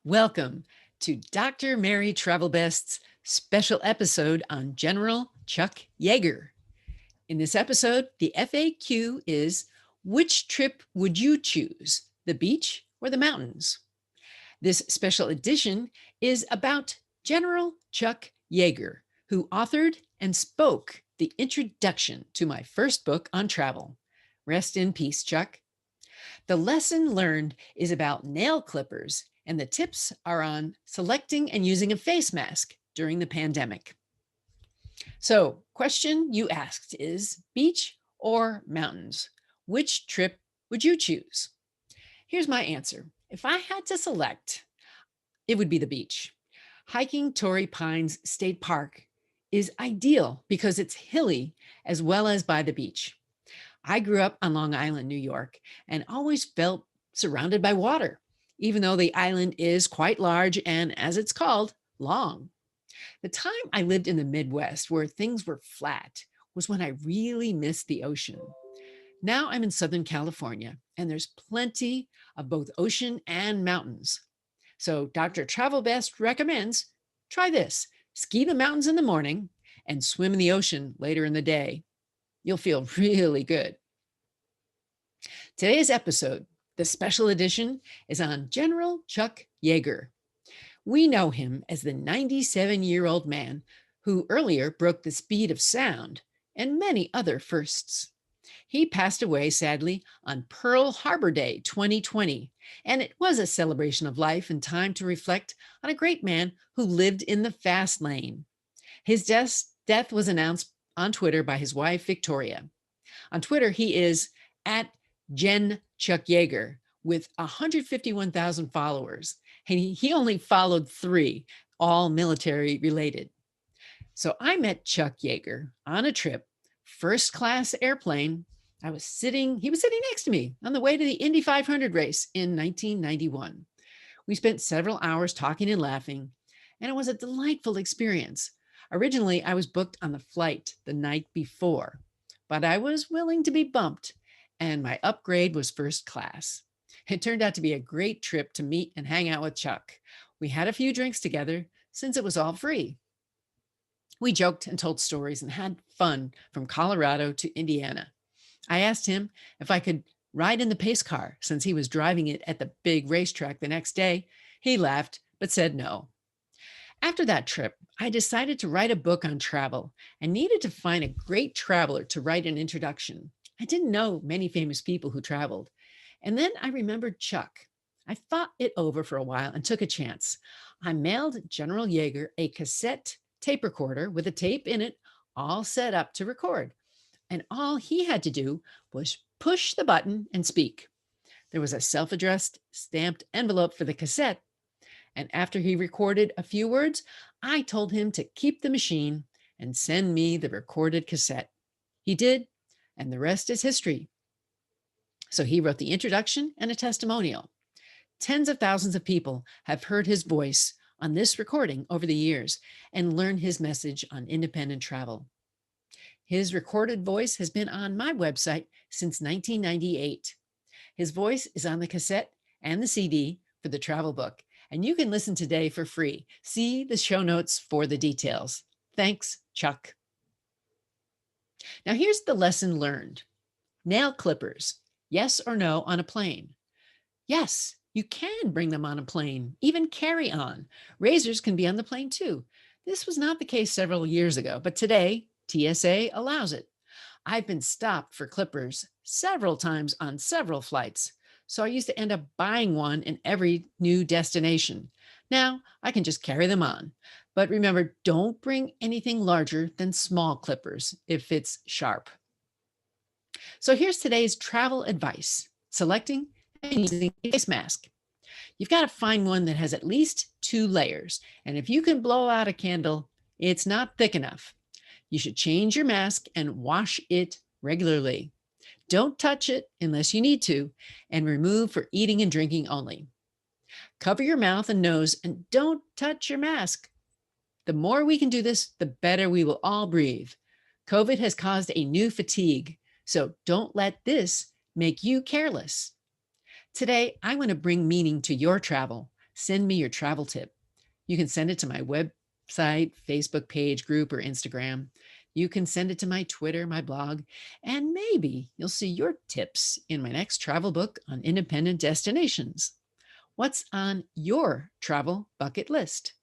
Welcome to Dr. Mary Travel Best's special episode on General Chuck Yeager. In this episode, the FAQ is, which trip would you choose, the beach or the mountains? This special edition is about General Chuck Yeager, who authored and spoke the introduction to my first book on travel. Rest in peace, Chuck. The lesson learned is about nail clippers, and the tips are on selecting and using a face mask during the pandemic. So, question you asked is beach or mountains? Which trip would you choose? Here's my answer. If I had to select, it would be the beach. Hiking Torrey Pines State Park is ideal because it's hilly as well as by the beach. I grew up on Long Island, New York, and always felt surrounded by water, even though the island is quite large and, as it's called, long. The time I lived in the Midwest where things were flat was when I really missed the ocean. Now I'm in Southern California, and there's plenty of both ocean and mountains. So Dr. Travel Best recommends try this: ski the mountains in the morning and swim in the ocean later in the day. You'll feel really good. Today's episode, the special edition, is on General Chuck Yeager. We know him as the 97-year-old man who earlier broke the speed of sound and many other firsts. He passed away, sadly, on Pearl Harbor Day 2020, and it was a celebration of life and time to reflect on a great man who lived in the fast lane. His death was announced on Twitter by his wife, Victoria. On Twitter, he is at Gen Chuck Yeager with 151,000 followers, and he only followed 3, all military related. So I met Chuck Yeager on a trip, first class airplane. He was sitting next to me on the way to the Indy 500 race in 1991. We spent several hours talking and laughing, and it was a delightful experience. Originally, I was booked on the flight the night before, but I was willing to be bumped, and my upgrade was first class. It turned out to be a great trip to meet and hang out with Chuck. We had a few drinks together since it was all free. We joked and told stories and had fun from Colorado to Indiana. I asked him if I could ride in the pace car since he was driving it at the big racetrack the next day. He laughed, but said no. After that trip, I decided to write a book on travel and needed to find a great traveler to write an introduction. I didn't know many famous people who traveled. And then I remembered Chuck. I thought it over for a while and took a chance. I mailed General Yeager a cassette tape recorder with a tape in it, all set up to record. And all he had to do was push the button and speak. There was a self-addressed stamped envelope for the cassette. And after he recorded a few words, I told him to keep the machine and send me the recorded cassette. He did, and the rest is history. So he wrote the introduction and a testimonial. Tens of thousands of people have heard his voice on this recording over the years and learned his message on independent travel. His recorded voice has been on my website since 1998. His voice is on the cassette and the CD for the travel book, and you can listen today for free. See the show notes for the details. Thanks, Chuck. Now here's the lesson learned. Nail clippers, yes or no on a plane? Yes, you can bring them on a plane, even carry on. Razors can be on the plane too. This was not the case several years ago, but today TSA allows it. I've been stopped for clippers several times on several flights, so I used to end up buying one in every new destination. Now I can just carry them on. But remember, don't bring anything larger than small clippers if it's sharp. So here's today's travel advice: selecting and using a face mask. You've got to find one that has at least 2 layers. And if you can blow out a candle, it's not thick enough. You should change your mask and wash it regularly. Don't touch it unless you need to, and remove for eating and drinking only. Cover your mouth and nose and don't touch your mask. The more we can do this, the better we will all breathe. COVID has caused a new fatigue, so don't let this make you careless. Today, I want to bring meaning to your travel, Send me your travel tip. You can send it to my website, Facebook page, group, or Instagram. You can send it to my Twitter, my blog, and maybe you'll see your tips in my next travel book on independent destinations. What's on your travel bucket list?